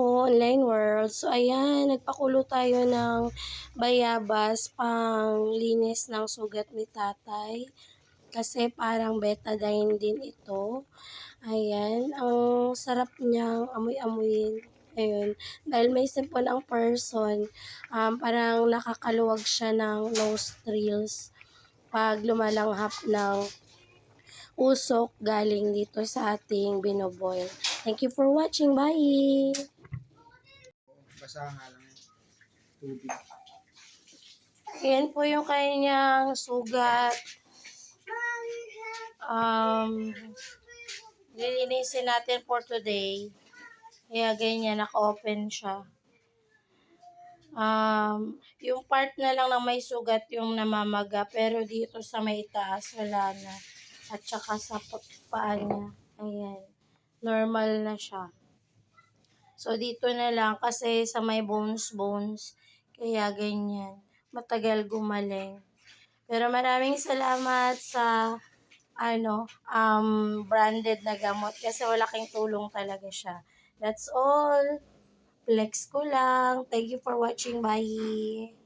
Online world. So, ayan, nagpakulo tayo ng bayabas pang linis ng sugat ni tatay. Kasi parang betadine din ito. Ayan, ang sarap niyang amoy-amoyin. Ayun, dahil may sipon ang person, parang nakakaluwag siya ng nostrils pag lumalanghap ng usok galing dito sa ating binoboil. Thank you for watching. Bye! Basa nga lang yun. Tubig. Ayan po yung kanyang sugat. Lilinisin natin for today. Kaya ganyan, naka-open siya. Yung part na lang na may sugat yung namamaga, pero dito sa may taas, wala na. At saka sa paa niya. Ayan. Normal na siya. So, dito na lang kasi sa may bones. Kaya ganyan. Matagal gumaling. Pero maraming salamat sa branded na gamot kasi walaking tulong talaga siya. That's all. Flex ko lang. Thank you for watching. Bye!